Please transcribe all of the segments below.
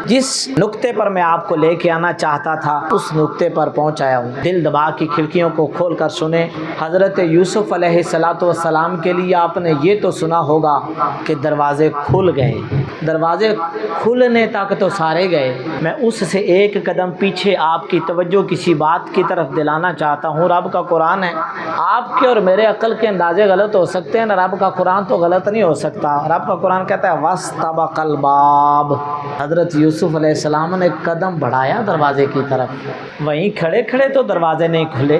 جس نقطے پر میں آپ کو لے کے آنا چاہتا تھا اس نقطے پر پہنچ آیا ہوں۔ دل دبا کی کھڑکیوں کو کھول کر سنیں۔ حضرت یوسف علیہ السلام کے لیے آپ نے یہ تو سنا ہوگا کہ دروازے کھل گئے، دروازے کھلنے تک تو سارے گئے۔ میں اس سے ایک قدم پیچھے آپ کی توجہ کسی بات کی طرف دلانا چاہتا ہوں۔ رب کا قرآن ہے، آپ کے اور میرے عقل کے اندازے غلط ہو سکتے ہیں، رب کا قرآن تو غلط نہیں ہو سکتا۔ رب کا قرآن کہتا ہے وَاسْتَبَقَ الْبَابَ، حضرت یوسف علیہ السلام نے قدم بڑھایا دروازے کی طرف، وہیں کھڑے کھڑے تو دروازے نہیں کھلے۔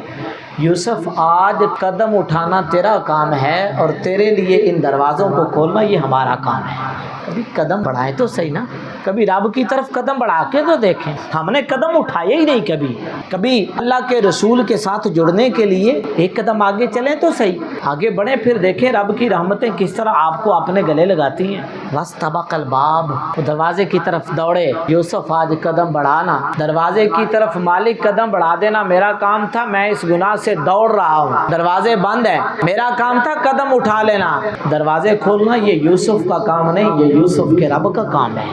یوسف آج قدم اٹھانا تیرا کام ہے اور تیرے لیے ان دروازوں کو کھولنا یہ ہمارا کام ہے۔ کبھی قدم بڑھائے تو صحیح نا، کبھی رب کی طرف قدم بڑھا کے تو دیکھیں۔ ہم نے قدم اٹھائے ہی نہیں کبھی اللہ کے رسول کے ساتھ جڑنے کے لیے ایک قدم آگے چلیں تو صحیح، آگے بڑھیں، پھر دیکھیں رب کی رحمتیں کس طرح آپ کو اپنے گلے لگاتی ہیں۔ وَاسْتَبَقَ الْبَابَ، دروازے کی طرف دوڑے۔ یوسف آج قدم بڑھانا، دروازے کی طرف مالک قدم بڑھا دینا میرا کام تھا، میں اس گناہ سے دوڑ رہا ہوں، دروازے بند ہیں، میرا کام تھا قدم اٹھا لینا، دروازے کھولنا یہ یوسف کا کام نہیں، یہ یوسف کے رب کا کام ہے۔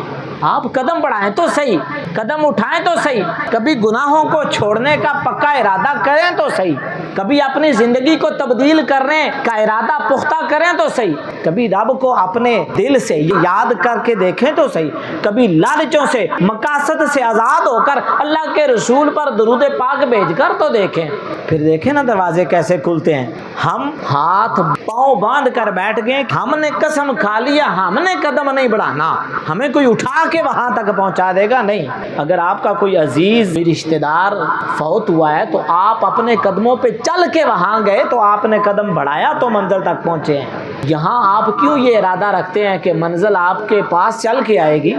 آپ قدم بڑھائیں تو صحیح، قدم اٹھائیں تو صحیح، کبھی گناہوں کو چھوڑنے کا پکا ارادہ کریں تو صحیح، کبھی اپنی زندگی کو تبدیل کرنے کا ارادہ پختہ کریں تو صحیح، کبھی رب کو اپنے دل سے یاد کر کے دیکھیں تو صحیح، کبھی لالچوں سے مقاصد سے آزاد ہو کر اللہ کے رسول پر درود پاک بھیج کر تو دیکھیں، پھر دیکھیں نا دروازے کیسے کھلتے ہیں۔ ہم ہاتھ پاؤں باندھ کر بیٹھ گئے، ہم نے قسم کھا لیا ہم نے قدم نہیں بڑھانا، ہمیں کوئی اٹھا کے وہاں تک پہنچا دے گا نہیں۔ اگر آپ کا کوئی عزیز رشتہ دار فوت ہوا ہے تو آپ اپنے قدموں پہ چل کے وہاں گئے تو آپ نے قدم بڑھایا تو منزل تک پہنچے ہیں۔ یہاں آپ کیوں یہ ارادہ رکھتے ہیں کہ منزل آپ کے پاس چل کے آئے گی؟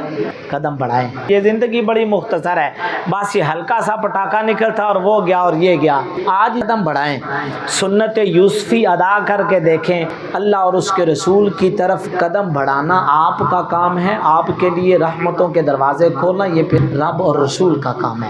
قدم بڑھائیں۔ یہ زندگی بڑی مختصر ہے، بس یہ ہلکا سا پٹاخہ نکلتا اور وہ گیا اور یہ گیا۔ آج قدم بڑھائیں، سنت یوسفی ادا کر کے دیکھیں۔ اللہ اور اس کے رسول کی طرف قدم بڑھانا آپ کا کام ہے، آپ کے لیے رحمتوں کے دروازے کھولنا یہ پھر رب اور رسول کا کام ہے۔